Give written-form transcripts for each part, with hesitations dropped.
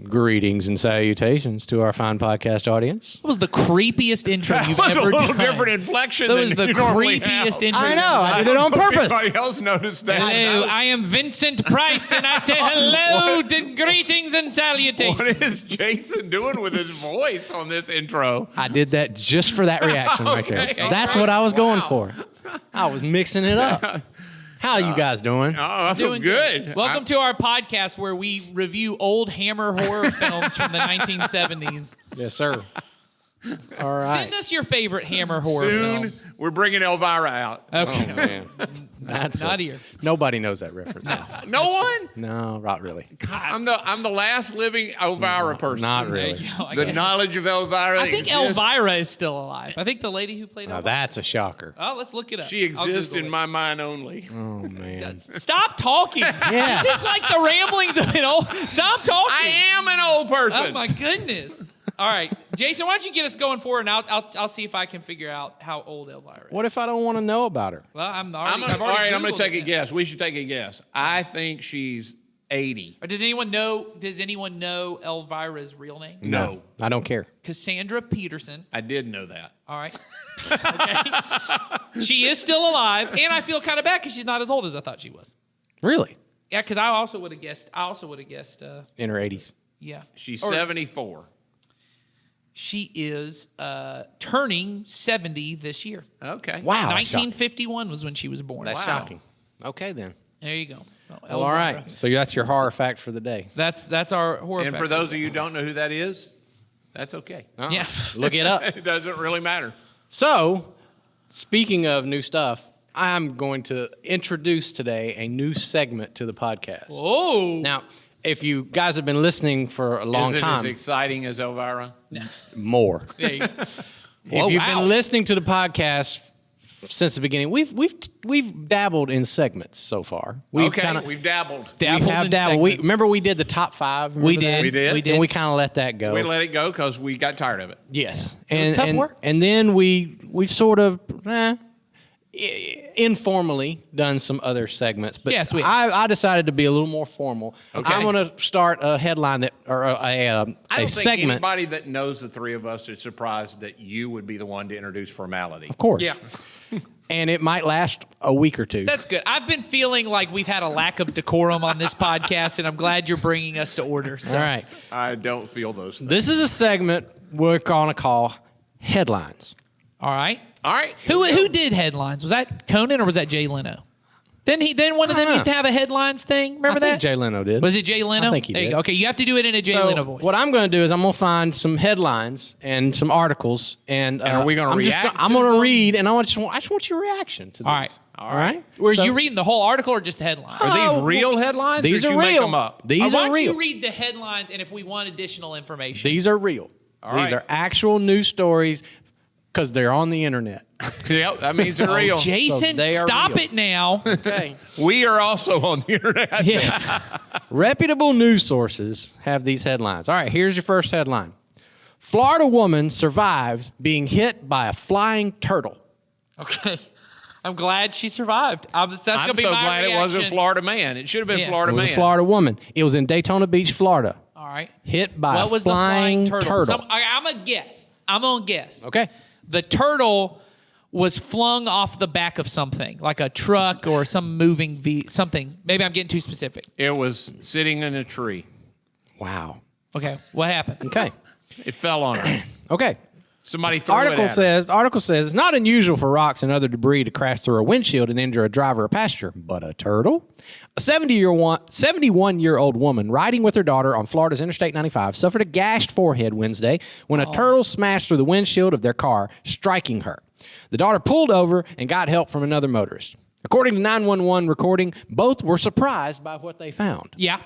Greetings and salutations to our fine podcast audience. That was the creepiest intro you've That was ever a little done. different inflection That than was the you normally creepiest have. intro. I know, I did it on purpose. Everybody else noticed that. Hello, I am Vincent Price, and I say hello, to greetings and salutations. What is Jason doing with his voice on this intro? I did that just for that reaction right there. Okay, That's all what right. I was going Wow. for. I was mixing it up. How are you guys doing? Oh, I feel Doing good. Welcome to our podcast where we review old Hammer horror films from the 1970s. Yes, sir. All right. Send us your favorite Hammer horror Soon, film. we're bringing Elvira out. Okay. Oh, man. That's Not it. here. Nobody knows that reference. No one? No, not really. I'm the last living Elvira person. Not There really. you go, I The guess. knowledge of Elvira I think exists. Elvira is still alive. I think the lady who played Now, Elvira. that's a shocker. Oh, let's look it up. She I'll exists Google in it. my mind only. Oh, man. Stop talking. Yes. This is like the ramblings of an old. Stop talking. I am an old person. Oh my goodness. All right, Jason, why don't you get us going forward, and I'll see if I can figure out how old Elvira is. What if I don't want to know about her? Well, I'm I've gonna already take Googled a it. guess. We should take a guess. I think she's 80. Does anyone know Elvira's real name? No. I don't care. Cassandra Peterson. I did know that. All right. Okay. She is still alive, and I feel kind of bad because she's not as old as I thought she was. Really? Yeah, because I also would have guessed. In her 80s. Yeah. She's Or 74. She is turning 70 this year. Okay. Wow. that's shocking. 1951 was when she was born. That's Wow. shocking. Okay, then. There you go. So, Well, all right. Elvira. So that's your horror fact for the day. That's our horror. And for factor. those of you who don't know who that is, that's okay. Yeah. Look it up. It doesn't really matter. So, speaking of new stuff, I'm going to introduce today a new segment to the podcast. Oh. Now, if you guys have been listening for a long is it time, as exciting as Elvira? more. There you go. If you've wow. been listening to the podcast since the beginning, we've dabbled in segments so far. We've We've dabbled. we have in dabbled. segments. Remember we did the top 5? We Remember did. that? We did. We did. And we kind of let that go. We let it go because we got tired of it. Yes. was tough work. And then we've sort of informally done some other segments, but Yes, we I decided to be a little more formal. Okay. I'm going to start a headline that or I a don't think segment. anybody that knows the three of us is surprised that you would be the one to introduce formality. Of course. Yeah. And it might last a week or two. That's good. I've been feeling like we've had a lack of decorum on this podcast, and I'm glad you're bringing us to order. So. All right. I don't feel those things. This is a segment we're going to call headlines. All right. All right. Who did headlines? Was that Conan or was that Jay Leno? Then one of them used to have a headlines thing. Remember I that? think Jay Leno did. Was it Jay Leno? I think he there did. You go. Okay, you have to do it in a Jay So Leno voice. what I'm going to do is I'm going to find some headlines and some articles, and are we gonna I'm just react I'm to going to them? read, and I just want your reaction to this. All right. All right. Were So- you reading the whole article or just the headline? Are these Oh, real headlines? These or are did you real. make them up? These Why are don't real. you read the headlines, and if we want additional information. These are real. These right. are actual news stories because they're on the internet. Yep, that means they're real. Jason, So they are stop real. it now. Okay. We are also on the internet. Yes. Reputable news sources have these headlines. All right, here's your first headline. Florida woman survives being hit by a flying turtle. Okay. I'm glad she survived. That's I'm gonna be so my glad reaction. it wasn't Florida man. It should have been Yeah. Florida It was man. a Florida woman. It was in Daytona Beach, Florida. All right. Hit by What a was flying the flying turtle? turtle. I'm gonna guess. I'm gonna guess. Okay. The turtle was flung off the back of something, like a truck or some moving something. Maybe I'm getting too specific. It was sitting in a tree. Wow. Okay, what happened? Okay. It fell on her. Okay. Somebody threw it Article at her. says it's not unusual for rocks and other debris to crash through a windshield and injure a driver or passenger, but a turtle? A 71-year-old woman riding with her daughter on Florida's Interstate 95 suffered a gashed forehead Wednesday when a turtle smashed through the windshield of their car, striking her. The daughter pulled over and got help from another motorist. According to 911 recording, both were surprised by what they found. Yeah.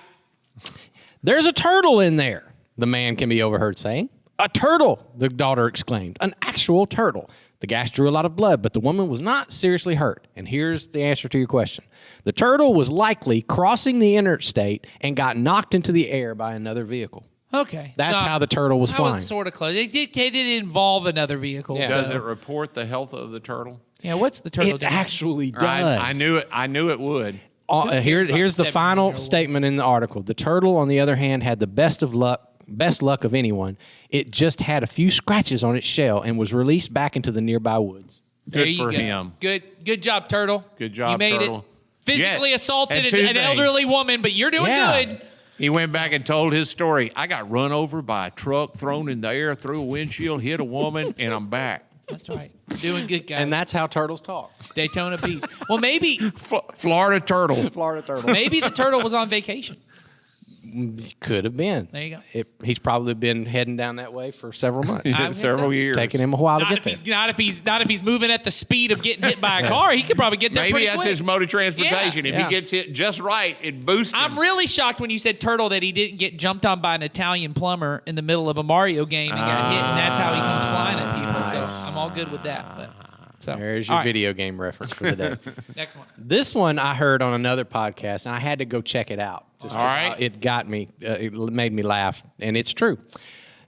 There's a turtle in there, the man can be overheard saying. A turtle, the daughter exclaimed. An actual turtle. The gas drew a lot of blood, but the woman was not seriously hurt. And here's the answer to your question. The turtle was likely crossing the interstate and got knocked into the air by another vehicle. Okay. That's how the turtle was I flying. was sort of close. It did involve another vehicle. Yeah. Does so- it report the health of the turtle? Yeah, what's the turtle It doing? actually does. I knew it. I knew it would. Here's the 70-year-old final woman? statement in the article. The turtle, on the other hand, had the best luck of anyone. It just had a few scratches on its shell and was released back into the nearby woods. There Good you for go. him. Good job, Turtle. Good job, You made Turtle. it. Physically Yeah, assaulted and two an things. elderly woman, but you're doing Yeah. good. He went back and told his story. I got run over by a truck, thrown in the air, through a windshield, hit a woman, and I'm back. That's right. You're doing good, guys. And that's how turtles talk. Daytona Beach. Well, maybe Florida turtle. Florida turtle. maybe the turtle was on vacation. Could have been. There you go. He's probably been heading down that way for several months. I would say Several so. years. Taking him a while to Not get if, there. he's, not if he's moving at the speed of getting hit by a car. He could probably get there Maybe pretty that's quick. his mode of transportation. Yeah. If he gets hit just right, it boosts him. I'm really shocked when you said Turtle that he didn't get jumped on by an Italian plumber in the middle of a Mario game and got hit, and that's how he comes flying at people. So I'm all good with that. But, so There's all your right, video game reference for the day. Next one. This one I heard on another podcast, and I had to go check it out. Just All right. It got me. It made me laugh, and it's true.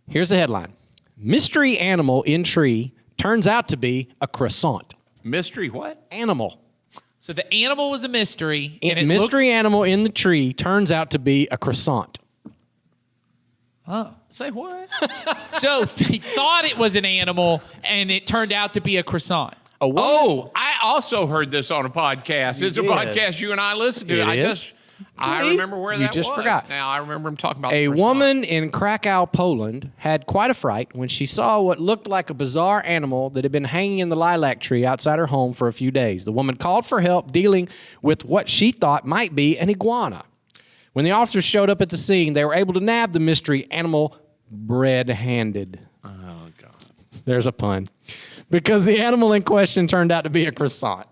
Here's the headline: Mystery animal in tree turns out to be a croissant. Mystery what? Animal. So the animal was a mystery. And it looked- Mystery animal in the tree turns out to be a croissant. oh. Say what? So they thought it was an animal, and it turned out to be a croissant. A woman, Oh, I also heard this on a podcast. It's a did. podcast you and I listened to. It is? I See? remember where You that just was. forgot. Now I remember him talking about A the croissant. woman in Krakow, Poland, had quite a fright when she saw what looked like a bizarre animal that had been hanging in the lilac tree outside her home for a few days. The woman called for help dealing with what she thought might be an iguana. When the officers showed up at the scene, they were able to nab the mystery animal bread-handed. Oh God. There's a pun. Because the animal in question turned out to be a croissant.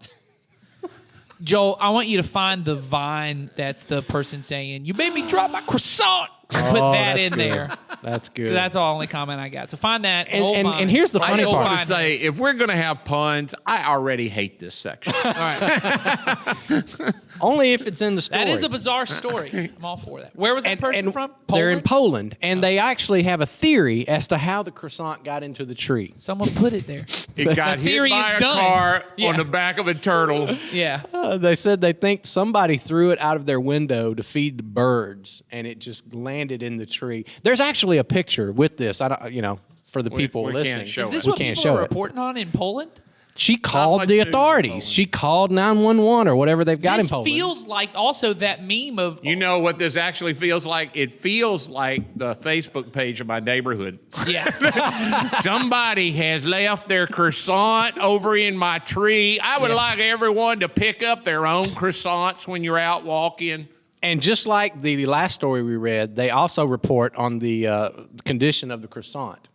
Joel, I want you to find the vine that's the person saying, "You made me drop my croissant." Put that that's in good. there. That's good. That's the only comment I got. So find that. And- old and- vine. and here's the Find funny old part. I vine. want to say, if we're going to have puns, I already hate this section. All right. Only if it's in the story. That is a bizarre story. I'm all for that. Where was that person from? They're in Poland? Poland, and they actually have a theory as to how the croissant got into the tree. Someone put it there. It got hit theory by is a done. car Yeah. on the back of a turtle. Yeah. They said they think somebody threw it out of their window to feed the birds, and it just landed in the tree. There's actually a picture with this. I don't, for the people we listening. can't show Is this we what can't people show are it. reporting on in Poland? She called much the news in authorities. Poland. She called 911 or whatever they've got This in Poland. feels like also that meme of You know what this actually feels like? It feels like the Facebook page of my neighborhood. yeah. Somebody has left their croissant over in my tree. I would like everyone to pick up their own croissants when you're out walking. And just like the last story we read, they also report on the condition of the croissant.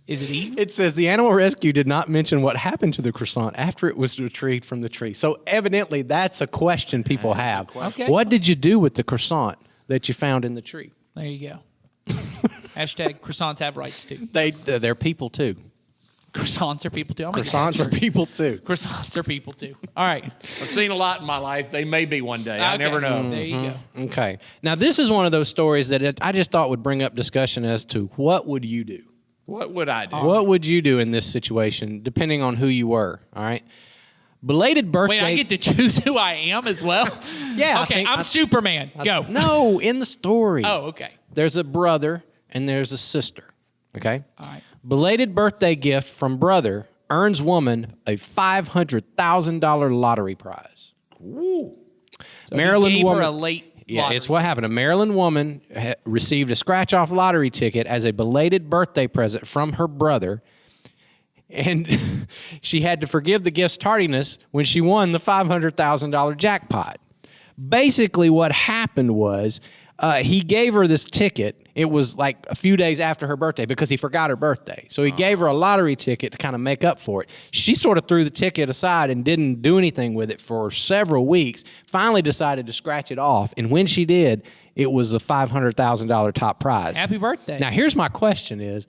Is it eaten? It says the animal rescue did not mention what happened to the croissant after it was retrieved from the tree. So evidently, that's a question people have. Okay. What did you do with the croissant that you found in the tree? There you go. Hashtag croissants have rights too. They're people too. Croissants are people too. Oh my God. Croissants are people too. Croissants are people too. All right. I've seen a lot in my life. They may be one day. I Okay. never know. There you go. Okay. Now this is one of those stories that I just thought would bring up discussion as to what would you do? What would I do? What would you do in this situation, depending on who you were? All right. Belated birthday. Wait, I get to choose who I am as well? Yeah, I Okay, think- I'm Superman. Go. No, in the story. Oh, okay. There's a brother and there's a sister. Okay. All right. Belated birthday gift from brother earns woman a $500,000 lottery prize. Ooh. So Maryland he gave woman. her a late Yeah, lottery. it's what happened. A Maryland woman received a scratch-off lottery ticket as a belated birthday present from her brother, and she had to forgive the gift's tardiness when she won the $500,000 jackpot. Basically, what happened was he gave her this ticket. It was like a few days after her birthday because he forgot her birthday. So he gave her a lottery ticket to kind of make up for it. She sort of threw the ticket aside and didn't do anything with it for several weeks. Finally decided to scratch it off. And when she did, it was a $500,000 top prize. Happy birthday. Now, here's my question is,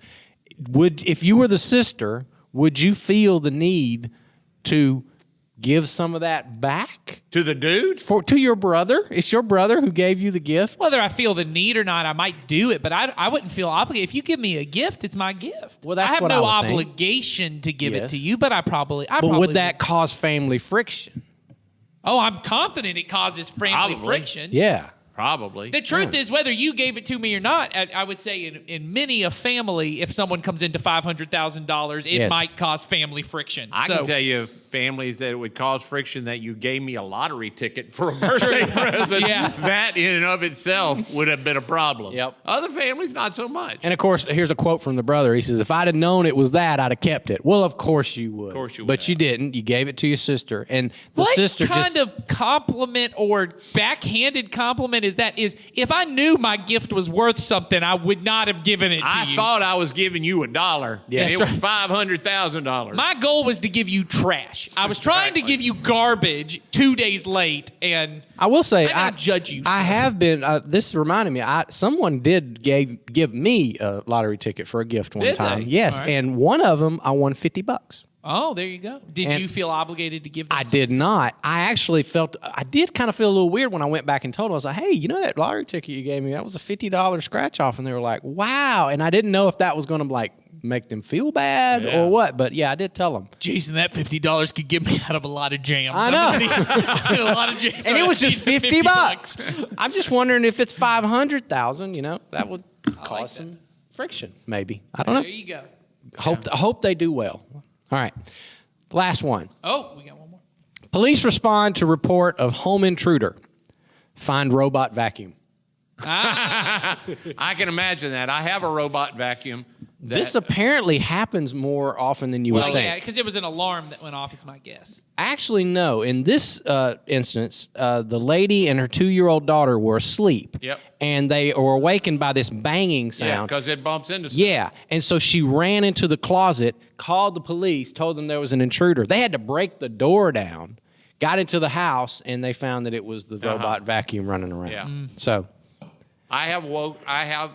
if you were the sister, would you feel the need to give some of that back To the dude? to your brother? It's your brother who gave you the gift. Whether I feel the need or not, I might do it, but I wouldn't feel obligated. If you give me a gift, it's my gift. Well, that's I have what I no would think. obligation to give it Yes. to you, but I But probably would that cause family friction? Oh, I'm confident it causes family Probably. friction. Yeah. Probably. The truth is, whether you gave it to me or not, I would say in many a family, if someone comes into $500,000, it Yes. might cause family friction. I So- can tell you families that it would cause friction that you gave me a lottery ticket for a birthday present. Yeah. That in and of itself would have been a problem. Yep. Other families, not so much. And of course, here's a quote from the brother. He says, "If I'd have known it was that, I'd have kept it." Well, of course you would. Of course you But would you have. didn't. You gave it to your sister, and the What sister kind just. of compliment or backhanded compliment is that? Is if I knew my gift was worth something, I would not have given it to I you. thought I was giving you $1. Yeah. And it was $500,000. My goal was to give you trash. I was trying to Exactly. give you garbage 2 days late, and I will say, I don't judge you, I sir. have been. This reminded me. Someone did give me a lottery ticket for a gift one Did time. they? Yes, All right. and one of them I won $50. oh, there you go. Did And you feel obligated to give them I did not. I actually felt. I did kind of feel a little weird when I went back and told them. I was like, "Hey, you know that lottery ticket you gave me? That was a $50 scratch off." And they were like, "Wow!" And I didn't know if that was going to like make them feel bad Yeah. or what. But yeah, I did tell them. Jason, that $50 could get me out of a lot of jams. I know. I'm gonna need a lot of jams. And it was just I need $50. I'm just wondering if it's 500,000. You know, that would cause that. some friction. Maybe I don't know. There you go. Hope they do well. All right, last one. Oh, we got one more. Police respond to report of home intruder. Find robot vacuum. I can imagine that. I have a robot vacuum. This apparently happens more often than you would Oh, think. yeah, because there was an alarm that went off, is my guess. Actually, no. In this instance, the lady and her 2-year-old daughter were asleep. Yep. And they were awakened by this banging Yeah, sound. because it bumps into stuff. Yeah. And so she ran into the closet, called the police, told them there was an intruder. They had to break the door down, got into the house, and they found that it was the robot vacuum running around. Yeah. So, I have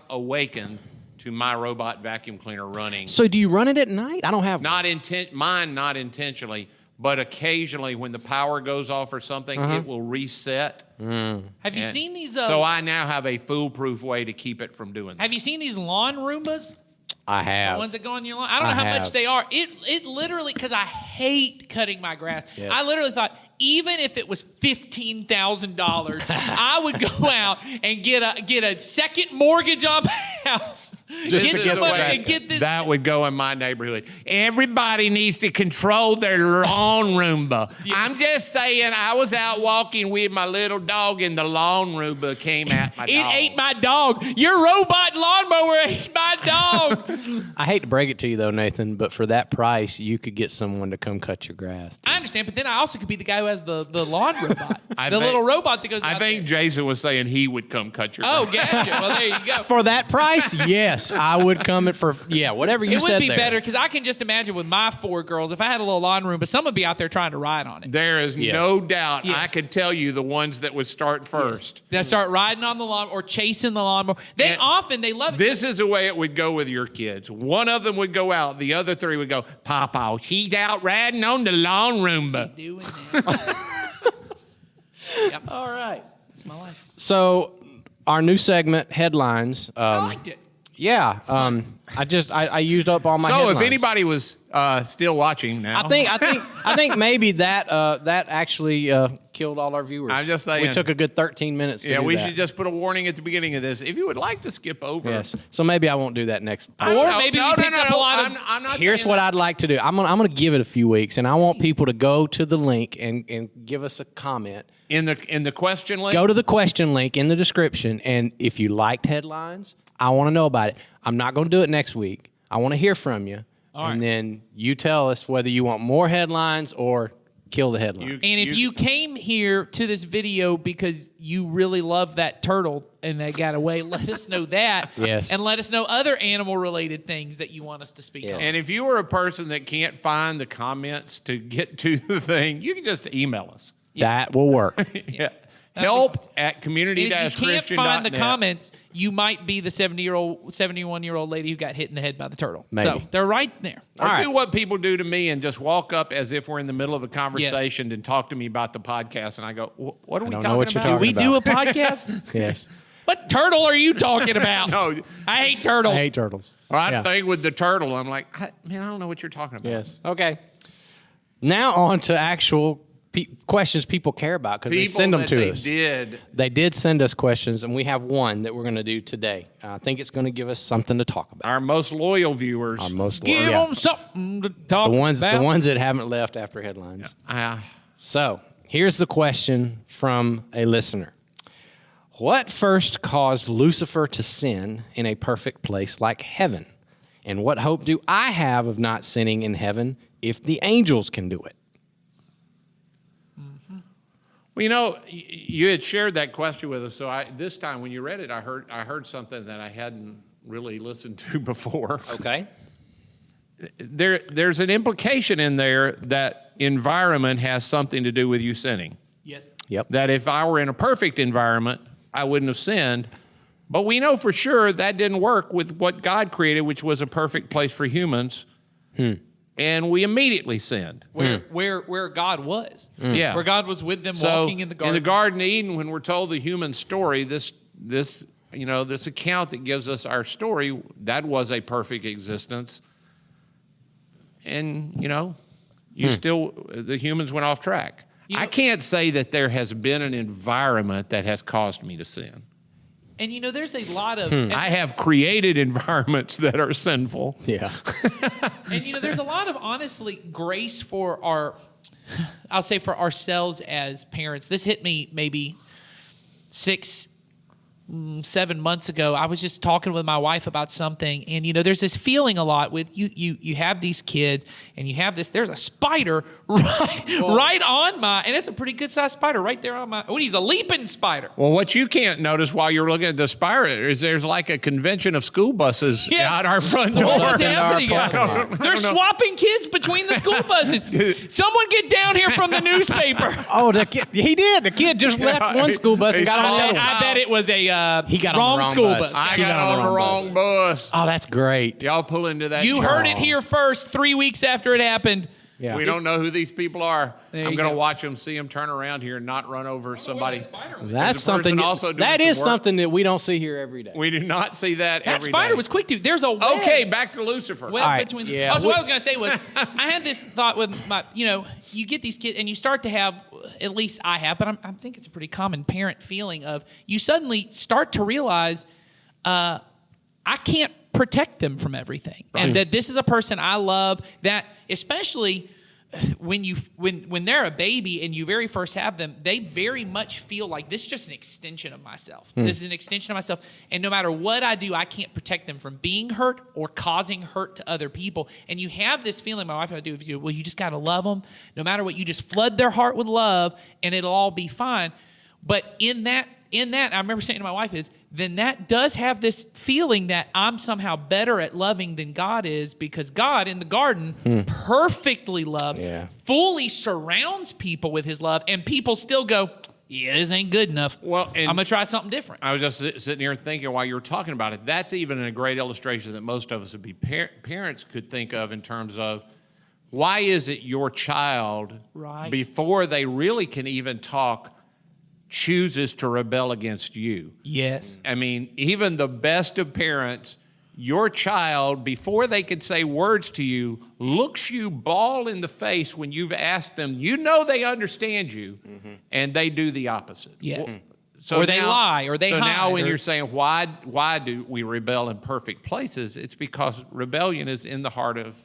awakened to my robot vacuum cleaner running. so do you run it at night? I don't have Not not intentionally, but occasionally when the power goes off or something, it will reset. Have you And seen these? so I now have a foolproof way to keep it from doing that. Have you seen these lawn Roombas? I The have. ones that go on your lawn. I don't know I how much have. they are. It literally, because I hate cutting my grass. Yes. I literally thought, even if it was $15,000, I would go out and get a second mortgage on my house. Just get to this get the money grass and get this. That would go in my neighborhood. Everybody needs to control their lawn Roomba. I'm just saying, I was out walking with my little dog, and the lawn Roomba came at my It dog. ate my dog. Your robot lawnmower ate my dog. I hate to break it to you, though, Nathan, but for that price, you could get someone to come cut your grass. I understand, but then I also could be the guy who has the lawn robot. I The think- little robot that goes I out think there. Jason was saying he would come cut your Oh, grass. gotcha. Well, there you go. For that price, yes, I would come it for, whatever you It said would be there. better because I can just imagine with my 4 girls, if I had a little lawn room, but someone would be out there trying to ride on it. There is Yes. no doubt. Yes. I could tell you the ones that would start first. They start riding on the lawn or chasing the lawnmower. They And love it. This is the way it would go with your kids. One of them would go out. The other 3 would go, Papa, she's out riding on the lawn Roomba. Doing that. Yep, All right. that's my life. So, our new segment, headlines. I liked it. Yeah. I used up all my So headlines. if anybody was still watching now, I think maybe that actually killed all our viewers. I'm just saying. We took a good 13 minutes to yeah, do we that. should just put a warning at the beginning of this. If you would like to skip over. Yes. So maybe I won't do that next. I don't Or know. maybe no, we no, picked no, up a no. lot of- I'm not Here's saying what that. I'd like to do. I'm gonna give it a few weeks, and I want people to go to the link and give us a comment. in the question link. Go to the question link in the description, and if you liked headlines, I want to know about it. I'm not going to do it next week. I want to hear from you, All and right. then you tell us whether you want more headlines or kill the headline. And if you came here to this video because you really love that turtle and they got away, let us know that. Yes. And let us know other animal-related things that you want us to speak Yes. on. And if you are a person that can't find the comments to get to the thing, you can just email us. That will work. Yeah. Help at And community-christian.net. if you can't find the comments, you might be the 71-year-old lady who got hit in the head by the turtle. Maybe. So they're right there. Or All right. do what people do to me and just walk up as if we're in the middle of a conversation and talk to me about the podcast. And I go, what are we don't talking know what you're about? talking We do a about. podcast? Yes. What turtle are you talking about? No. I hate turtle. I hate turtles. Or I Yeah. think with the turtle, I'm like, man, I don't know what you're talking about. Yes. Okay. Now on to actual questions people care about because they People send them that to they us. did. They did send us questions, and we have one that we're going to do today. I think it's going to give us something to talk about. Our most loyal viewers. Our most Give yeah. them something to talk the ones about. that haven't left after headlines. Uh, So here's the question from a listener. What first caused Lucifer to sin in a perfect place like heaven? And what hope do I have of not sinning in heaven if the angels can do it? well, you know, you had shared that question with us. So this time when you read it, I heard something that I hadn't really listened to before. Okay. There's an implication in there that environment has something to do with you sinning. Yes. Yep. That if I were in a perfect environment, I wouldn't have sinned. But we know for sure that didn't work with what God created, which was a perfect place for humans. And we immediately sinned. Where God was. Yeah. Where God was with them So walking in the garden. in the Garden of Eden, when we're told the human story, this account that gives us our story, that was a perfect existence. And, the humans went off track. I can't say that there has been an environment that has caused me to sin. And there's a lot of I have created environments that are sinful. Yeah. and there's a lot of honestly grace for I'll say for ourselves as parents. This hit me maybe 6-7 months ago. I was just talking with my wife about something, and there's this feeling a lot with you have these kids, and you have there's a spider right on and it's a pretty good sized spider right there on he's a leaping spider. Well, what you can't notice while you're looking at the spider is there's like a convention of school buses out our front door. What's in our happening out parking there? They're swapping kids between the school buses. Someone get down here from the newspaper. Oh, the kid, he did. The kid just left one school bus and he's got on the small. other one. I bet it was a He got on wrong the wrong school bus. bus. I He got on the wrong bus. Oh, that's great. Y'all pull into that. You truck. heard it here first. 3 weeks after it happened. Yeah. We don't know who these people are. There I'm you going to go. watch them, see them turn around here and not run over somebody. That's person something. also doing That some is work? something that we don't see here every day. We do not see that That every spider day. was quick too. There's a web. Okay, back to Lucifer. Web All right, between. yeah, Oh, so what I was going to say was, I had this thought with my, you get these kids and you start to have, at least I have, but I think it's a pretty common parent feeling of you suddenly start to realize, I can't protect them from everything, and that this is a person I love. That especially when they're a baby and you very first have them, they very much feel like this is just an extension of myself. This is an extension of myself. And no matter what I do, I can't protect them from being hurt or causing hurt to other people. And you have this feeling, my wife and I do, well, you just got to love them. No matter what, you just flood their heart with love and it'll all be fine. But in that, I remember saying to my wife then that does have this feeling that I'm somehow better at loving than God is, because God in the garden perfectly loved, fully surrounds people with his love, and people still go, yeah, this ain't good enough. Well, and I'm going to try something different. I was just sitting here thinking while you were talking about it, that's even a great illustration that most of us would be parents could think of in terms of why is it your child, before they really can even talk, chooses to rebel against you. Yes. I mean, even the best of parents, your child, before they can say words to you, looks you ball in the face when you've asked them, they understand you, and they do the opposite. Yes. So Or they lie, or they So now hide, when or- you're saying, why do we rebel in perfect places? It's because rebellion is in the heart of,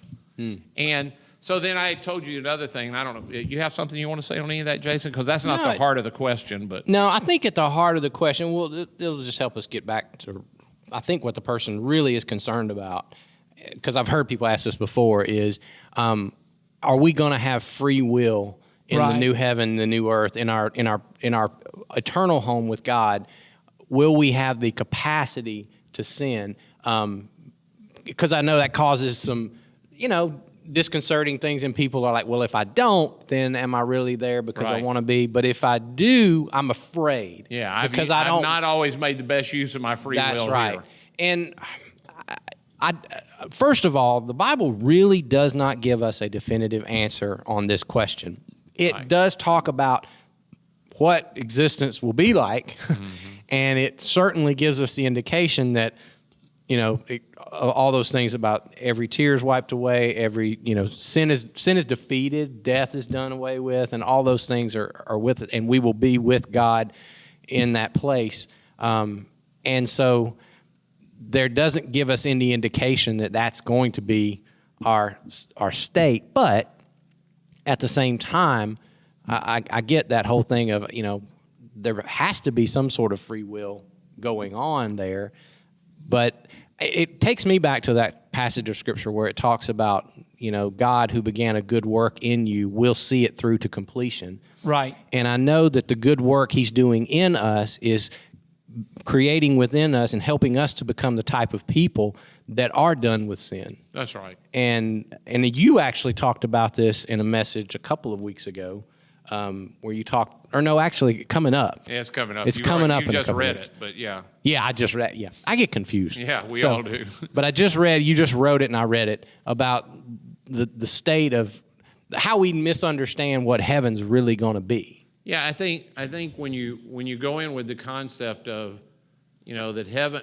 and so then I told you another thing, and I don't know, you have something you want to say on any of that, Jason? Because that's not the heart of the question, but. No, I think at the heart of the question, well, it'll just help us get back to, I think what the person really is concerned about, because I've heard people ask this before, is are we going to have free will in the new heaven, the new earth, in our eternal home with God? Will we have the capacity to sin? Because I know that causes some, disconcerting things, and people are like, well, if I don't, then am I really there because I want to be? But if I do, I'm afraid. Yeah, because I've not always made the best use of my free will. That's right. Here. And I first of all, the Bible really does not give us a definitive answer on this question. It does talk about what existence will be like, and it certainly gives us the indication that all those things about every tear is wiped away, every, sin is defeated, death is done away with, and all those things are with it, and we will be with God in that place. And so there doesn't give us any indication that that's going to be our state, but at the same time, I get that whole thing of, there has to be some sort of free will going on there. But it takes me back to that passage of Scripture where it talks about, God who began a good work in you will see it through to completion. Right. And I know that the good work he's doing in us is creating within us and helping us to become the type of people that are done with sin. That's right. And you actually talked about this in a message a couple of weeks ago, where you talked, or no, actually coming up. Yeah, it's coming up. It's coming up. You in just a couple read weeks. it, but yeah. Yeah, I just read. Yeah, I get confused. Yeah, we all do. But I just read. You just wrote it, and I read it about the state of how we misunderstand what heaven's really going to be. Yeah, I think when you go in with the concept of, that heaven,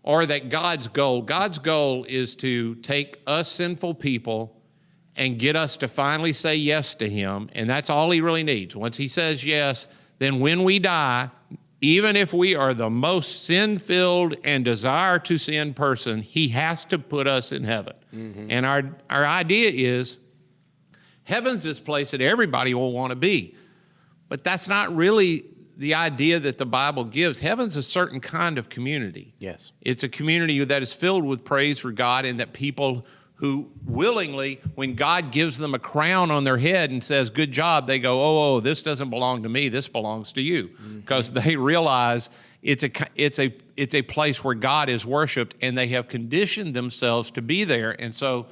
or that God's goal is to take us sinful people and get us to finally say yes to him, and that's all he really needs. Once he says yes, then when we die, even if we are the most sin-filled and desire to sin person, he has to put us in heaven. Mm-hmm. And our idea is heaven's this place that everybody will want to be. But that's not really the idea that the Bible gives. Heaven's a certain kind of community. Yes. It's a community that is filled with praise for God, and that people who willingly, when God gives them a crown on their head and says, good job, they go, oh, this doesn't belong to me, this belongs to you. Because they realize it's a place where God is worshiped, and they have conditioned themselves to be there. And so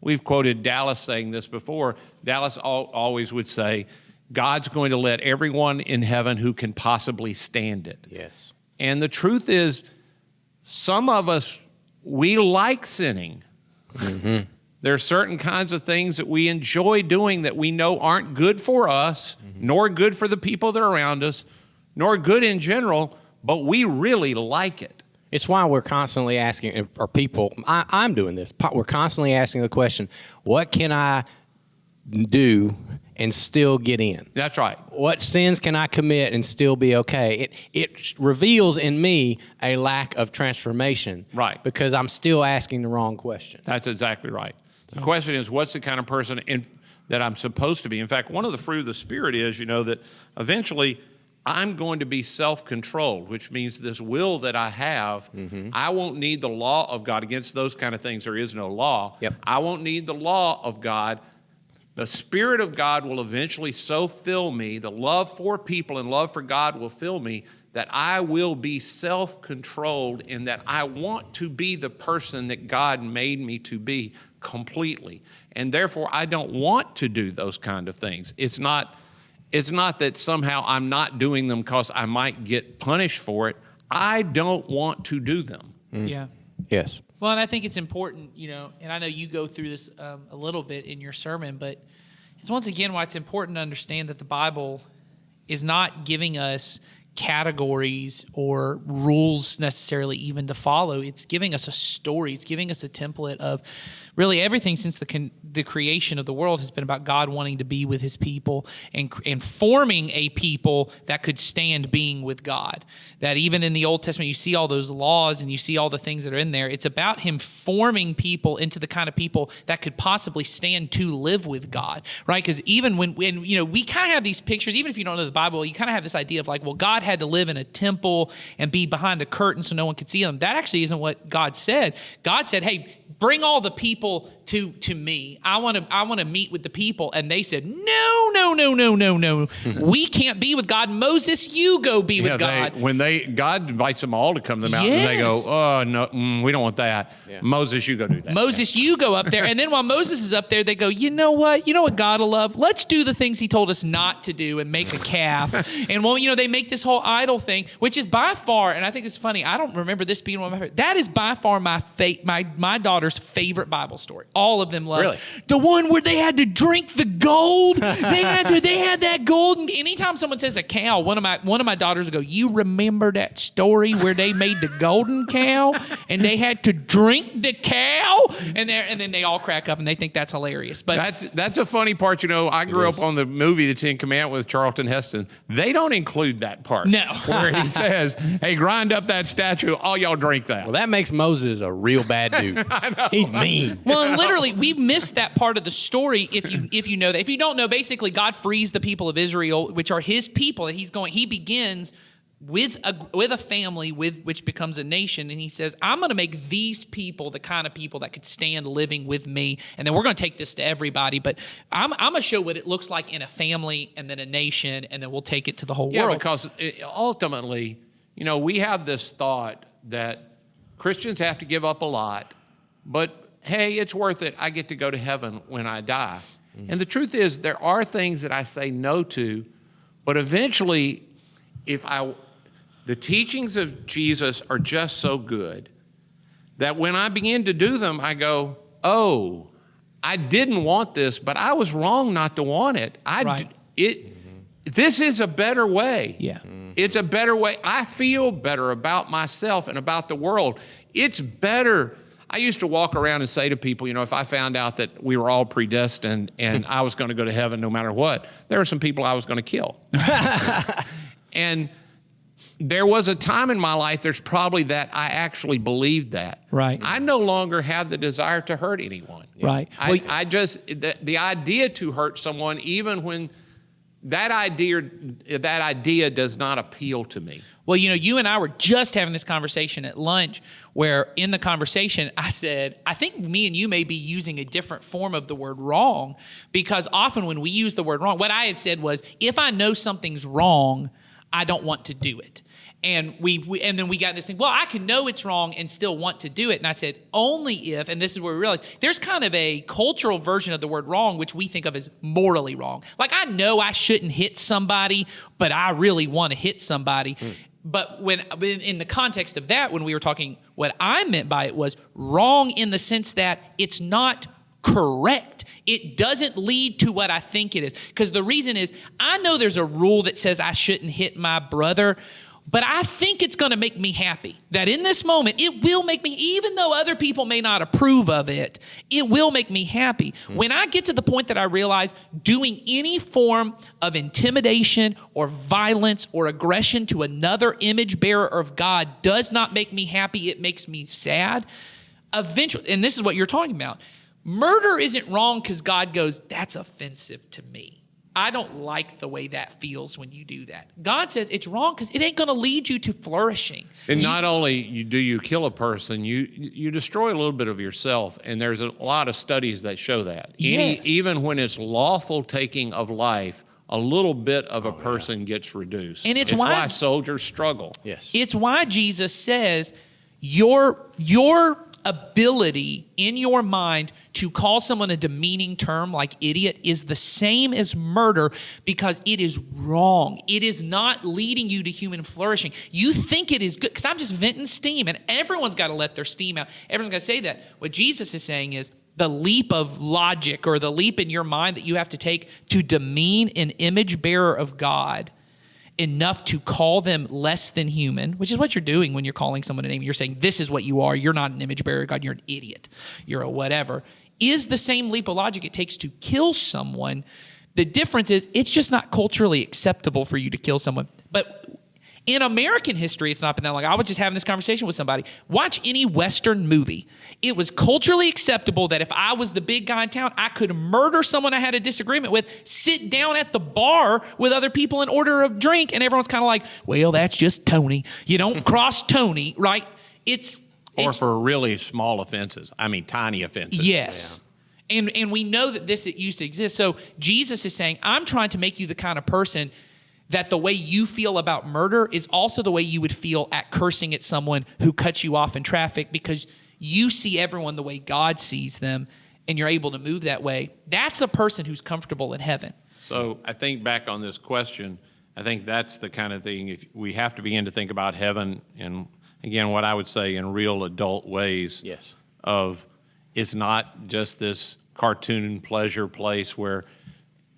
we've quoted Dallas saying this before. Dallas always would say, God's going to let everyone in heaven who can possibly stand it. Yes. And the truth is, some of us, we like sinning. Mm-hmm. There are certain kinds of things that we enjoy doing that we know aren't good for us, nor good for the people that are around us, nor good in general, but we really like it. It's why we're constantly asking, or people, I'm doing this, we're constantly asking the question, what can I do and still get in? That's right. What sins can I commit and still be okay? It reveals in me a lack of transformation. Right. Because I'm still asking the wrong question. That's exactly right. The question is, what's the kind of person that I'm supposed to be? In fact, one of the fruit of the Spirit is, that eventually I'm going to be self-controlled, which means this will that I have, I won't need the law of God. Against those kind of things, there is no law. Yep. I won't need the law of God. The Spirit of God will eventually so fill me, the love for people and love for God will fill me, that I will be self-controlled, and that I want to be the person that God made me to be completely. And therefore, I don't want to do those kind of things. It's not that somehow I'm not doing them because I might get punished for it. I don't want to do them. Yeah. Yes. Well, and I think it's important, and I know you go through this a little bit in your sermon, but it's once again why it's important to understand that the Bible is not giving us categories or rules necessarily even to follow. It's giving us a story. It's giving us a template of really everything since the creation of the world has been about God wanting to be with his people and forming a people that could stand being with God. That even in the Old Testament, you see all those laws and you see all the things that are in there. It's about him forming people into the kind of people that could possibly stand to live with God, right? Because even when we kind of have these pictures, even if you don't know the Bible, you kind of have this idea of like, well, God had to live in a temple and be behind a curtain so no one could see him. That actually isn't what God said. God said, hey, bring all the people to me. I want to meet with the people. And they said, no. We can't be with God. Moses, you go be with God. God invites them all to come to the mountain, and they go, oh, no, we don't want that. Yeah. Moses, you go do that. Moses, you go up there. And then while Moses is up there, they go, you know what? You know what God will love? Let's do the things he told us not to do and make a calf. And they make this whole whole idol thing, which is by far, and I think it's funny, I don't remember this being one of my favorite. That is by far my daughter's favorite Bible story. All of them love Really? the one where they had to drink the gold. They had that gold. And anytime someone says a cow, one of my daughters will go, "You remember that story where they made the golden cow and they had to drink the cow?" And then they all crack up and they think that's hilarious. But That's a funny part. I grew up on the movie The Ten Commandments with Charlton Heston. They don't include that part. No. Where he says, "Hey, grind up that statue. All y'all drink that." Well, that makes Moses a real bad dude. I know. He's mean. well, and literally, we missed that part of the story. If you know that, if you don't know, basically, God frees the people of Israel, which are His people, and He begins with a family which becomes a nation, and He says, "I'm going to make these people the kind of people that could stand living with me, and then we're going to take this to everybody. But I'm going to show what it looks like in a family, and then a nation, and then we'll take it to the whole Yeah, world." because ultimately, we have this thought that Christians have to give up a lot, but hey, it's worth it. I get to go to heaven when I die. And the truth is, there are things that I say no to, but eventually, the teachings of Jesus are just so good that when I begin to do them, I go, "Oh, I didn't want this, but I was wrong not to want it. Right. This is a better way." Yeah. It's a better way. I feel better about myself and about the world. It's better. I used to walk around and say to people, if I found out that we were all predestined and I was going to go to heaven no matter what, there are some people I was going to kill. And there was a time in my life, there's probably that I actually believed that. Right. I no longer have the desire to hurt anyone. Right. I just, the idea to hurt someone, even when that idea does not appeal to me. Well, you and I were just having this conversation at lunch where in the conversation I said, I think me and you may be using a different form of the word wrong, because often when we use the word wrong, what I had said was, if I know something's wrong, I don't want to do it. And and then we got this thing, well, I can know it's wrong and still want to do it. And I said, only if, and this is where we realized, there's kind of a cultural version of the word wrong, which we think of as morally wrong. Like, I know I shouldn't hit somebody, but I really want to hit somebody. But when in the context of that, when we were talking, what I meant by it was wrong in the sense that it's not correct. It doesn't lead to what I think it is. Because the reason is, I know there's a rule that says I shouldn't hit my brother, but I think it's going to make me happy. That in this moment, it will make me, even though other people may not approve of it, it will make me happy. When I get to the point that I realize doing any form of intimidation or violence or aggression to another image bearer of God does not make me happy, it makes me sad. Eventually, and this is what you're talking about, murder isn't wrong because God goes, that's offensive to me. I don't like the way that feels when you do that. God says it's wrong because it ain't going to lead you to flourishing. And not only do you kill a person, you destroy a little bit of yourself. And there's a lot of studies that show that. Yes. Even when it's lawful taking of life, a little bit of a person gets reduced. And it's why why soldiers struggle. Yes. It's why Jesus says your ability in your mind to call someone a demeaning term like idiot is the same as murder, because it is wrong. It is not leading you to human flourishing. You think it is good because I'm just venting steam, and everyone's got to let their steam out. Everyone's got to say that. What Jesus is saying is the leap of logic or the leap in your mind that you have to take to demean an image bearer of God enough to call them less than human, which is what you're doing when you're calling someone a name. You're saying, this is what you are. You're not an image bearer of God. You're an idiot. You're a whatever. Is the same leap of logic it takes to kill someone. The difference is it's just not culturally acceptable for you to kill someone. But in American history, it's not been that long. I was just having this conversation with somebody. Watch any Western movie. It was culturally acceptable that if I was the big guy in town, I could murder someone I had a disagreement with, sit down at the bar with other people and order a drink, and everyone's kind of like, well, that's just Tony. You don't cross Tony, right? Or for really small offenses. I mean, tiny offenses. Yes. Yeah. And we know that this used to exist. So Jesus is saying, I'm trying to make you the kind of person that the way you feel about murder is also the way you would feel at cursing at someone who cuts you off in traffic, because you see everyone the way God sees them and you're able to move that way. That's a person who's comfortable in heaven. So I think back on this question, I think that's the kind of thing. If we have to begin to think about heaven in, again, what I would say in real adult ways. Yes. Of it's not just this cartoon pleasure place where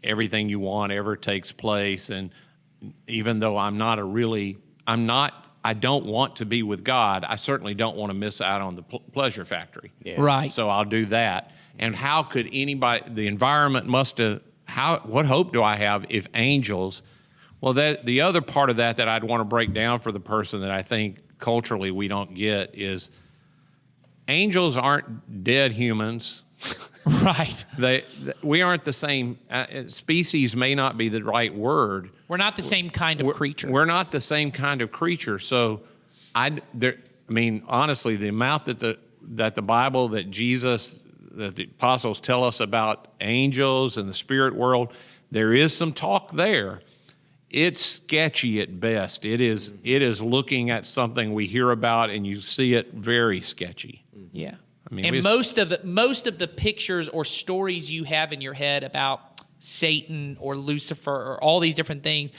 everything you want ever takes place. And even though I don't want to be with God, I certainly don't want to miss out on the pleasure factory. Yeah. Right. So I'll do that. And how could anybody, the environment must have, what hope do I have if angels, well, the other part of that I'd want to break down for the person that I think culturally we don't get is angels aren't dead humans. Right. We aren't the same. Species may not be the right word. We're not the same kind of creature. We're not the same kind of creature. So, honestly, the amount that the Bible, that Jesus, that the apostles tell us about angels and the spirit world, there is some talk there. It's sketchy at best. It is looking at something we hear about, and you see it very sketchy. Yeah. I mean, and most of the pictures or stories you have in your head about Satan or Lucifer or all these different things,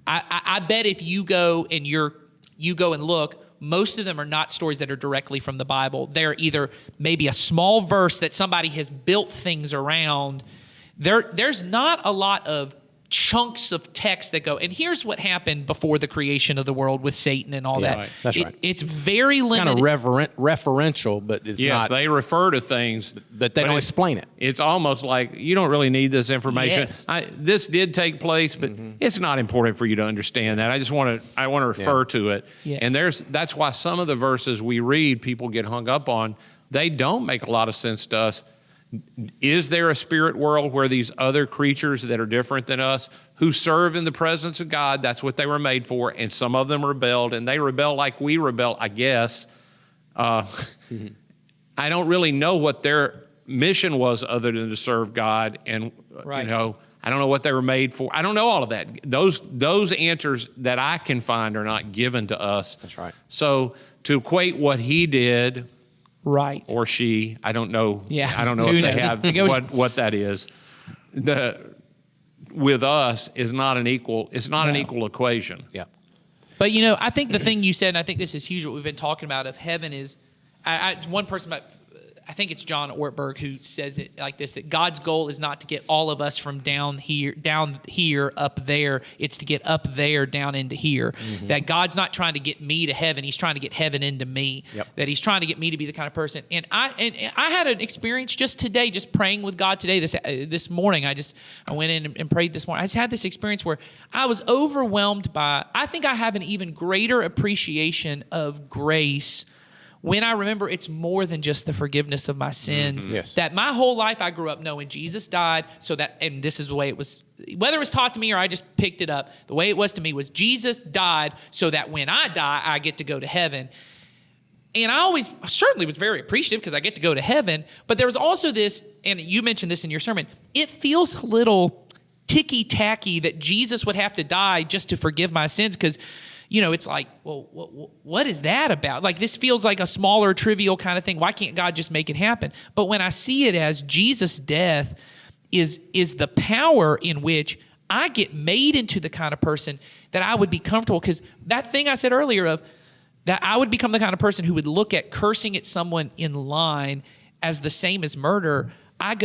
I bet if you go and you go and look, most of them are not stories that are directly from the Bible. They're either maybe a small verse that somebody has built things around. There's not a lot of chunks of text that go, and here's what happened before the creation of the world with Satan and all that. Right. That's right. It's very limited. Kind of referential, but it's not. They refer to things, but they don't explain it. It's almost like you don't really need this information. Yes. This did take place, but it's not important for you to understand that. I want to refer to it. Yes. And that's why some of the verses we read, people get hung up on. They don't make a lot of sense to us. Is there a spirit world where these other creatures that are different than us, who serve in the presence of God, that's what they were made for, and some of them rebelled, and they rebel like we rebel, I guess. I don't really know what their mission was other than to serve God, and Right. I don't know what they were made for. I don't know all of that. Those answers that I can find are not given to us. That's right. So to equate what he did, Right. or she, I don't know. Yeah. I don't know Who if they knows? have what that is. With us is not an equal. It's not an equal equation. Yeah. But, I think the thing you said, and I think this is huge, what we've been talking about of heaven is, one person, I think it's John Ortberg who says it like this, that God's goal is not to get all of us from down here, up there. It's to get up there, down into here. Mm-hmm. That God's not trying to get me to heaven. He's trying to get heaven into me. Yep. That he's trying to get me to be the kind of person. And I had an experience just today, just praying with God today, this morning. I went in and prayed this morning. I just had this experience where I was overwhelmed by, I think I have an even greater appreciation of grace when I remember it's more than just the forgiveness of my sins. Mm-hmm. Yes. That my whole life I grew up knowing Jesus died so that, and this is the way it was, whether it was taught to me or I just picked it up, the way it was to me was Jesus died so that when I die, I get to go to heaven. And I certainly was very appreciative because I get to go to heaven, but there was also this, and you mentioned this in your sermon, it feels a little ticky-tacky that Jesus would have to die just to forgive my sins because it's like, well, what is that about? Like, this feels like a smaller, trivial kind of thing. Why can't God just make it happen? But when I see it as Jesus' death is the power in which I get made into the kind of person that I would be comfortable, because that thing I said earlier of that I would become the kind of person who would look at cursing at someone in line as the same as murder. I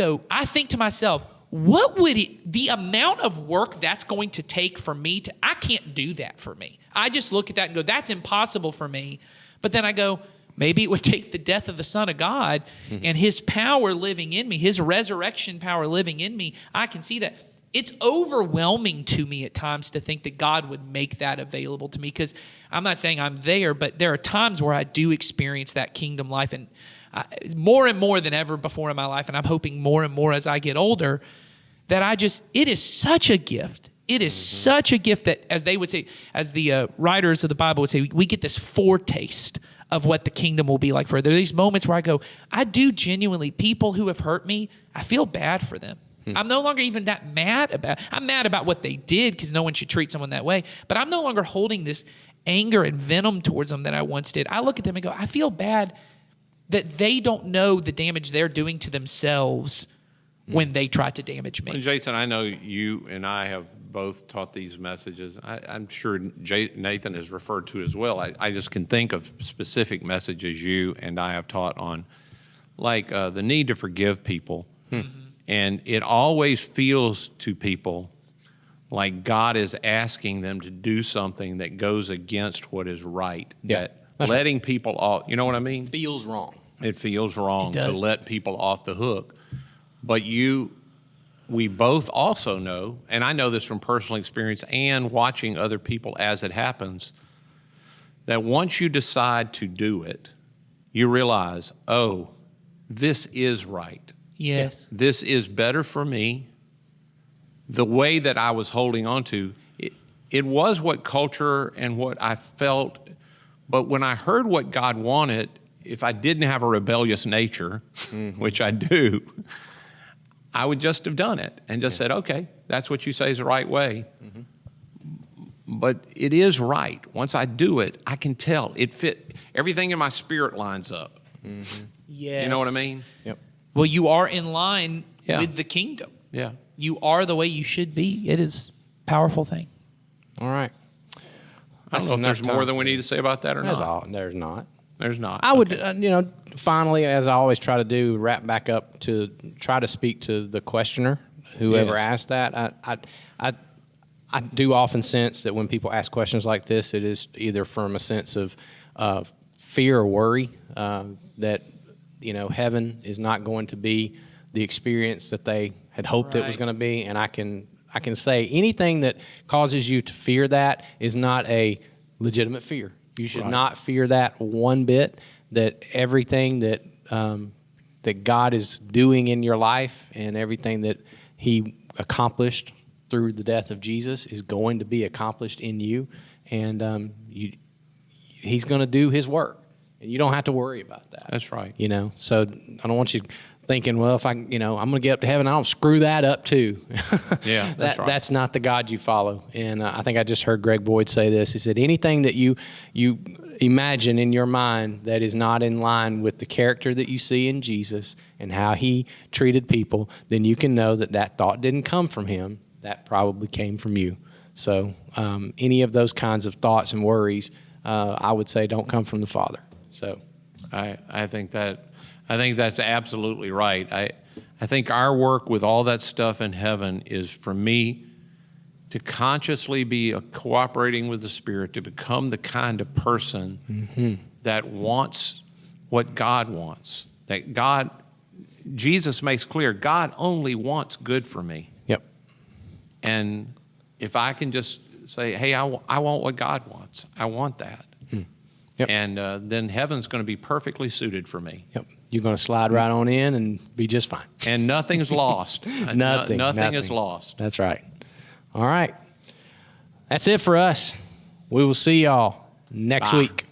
think to myself, what would the amount of work that's going to take for me I can't do that for me. I just look at that and go, that's impossible for me. But then I go, maybe it would take the death of the Son of God and his power living in me, his resurrection power living in me. I can see that. It's overwhelming to me at times to think that God would make that available to me, because I'm not saying I'm there, but there are times where I do experience that kingdom life, and more and more than ever before in my life, and I'm hoping more and more as I get older, that it is such a gift. It is such a gift that, as they would say, as the writers of the Bible would say, we get this foretaste of what the kingdom will be like forever. There are these moments where I go, I do genuinely, people who have hurt me, I feel bad for them. I'm no longer even that mad I'm mad about what they did, because no one should treat someone that way, but I'm no longer holding this anger and venom towards them that I once did. I look at them and go, I feel bad that they don't know the damage they're doing to themselves when they try to damage me. Well, Jason, I know you and I have both taught these messages. I'm sure Nathan has referred to it as well. I just can think of specific messages you and I have taught on, like the need to forgive people. And it always feels to people like God is asking them to do something that goes against what is right. Yeah, That letting people off, you know what I mean? Feels wrong. It feels wrong It to does. let people off the hook. But we both also know, and I know this from personal experience and watching other people as it happens, that once you decide to do it, you realize, oh, this is right. Yes. This is better for me. The way that I was holding on to, it was what culture and what I felt. But when I heard what God wanted, if I didn't have a rebellious nature, which I do, I would just have done it and just said, okay, that's what you say is the right way. But it is right. Once I do it, I can tell it fit. Everything in my spirit lines up. Yes. You know what I mean? Yep. Well, you are in line Yeah. with the kingdom. Yeah. You are the way you should be. It is a powerful thing. All right. I don't know if enough there's more time. than we need to say about that or There's not. all. There's not. There's not. I would, finally, as I always try to do, wrap back up to try to speak to the questioner, whoever Yes. asked that. I do often sense that when people ask questions like this, it is either from a sense of fear or worry that heaven is not going to be the experience that they had hoped it was Right. going to be, and I can say anything that causes you to fear that is not a legitimate fear. You should not fear that one bit. That everything that that God is doing in your life and everything that He accomplished through the death of Jesus is going to be accomplished in you, and He's going to do His work, and you don't have to worry about that. That's right. So I don't want you thinking, well, if I'm going to get up to heaven, I don't screw that up too. Yeah, that's right. That's not the God you follow. And I think I just heard Greg Boyd say this. He said, anything that you imagine in your mind that is not in line with the character that you see in Jesus and how He treated people, then you can know that thought didn't come from Him. That probably came from you. So any of those kinds of thoughts and worries, I would say, don't come from the Father. So I think that's absolutely right. I think our work with all that stuff in heaven is for me to consciously be cooperating with the Spirit to become the kind of person that wants what God wants. Jesus makes clear, God only wants good for me. Yep. And if I can just say, hey, I want what God wants. I want that. Yep. And then heaven's going to be perfectly suited for me. Yep. You're going to slide right on in and be just fine. And nothing's lost. Nothing is lost. That's right. All right. That's it for us. We will see y'all next week.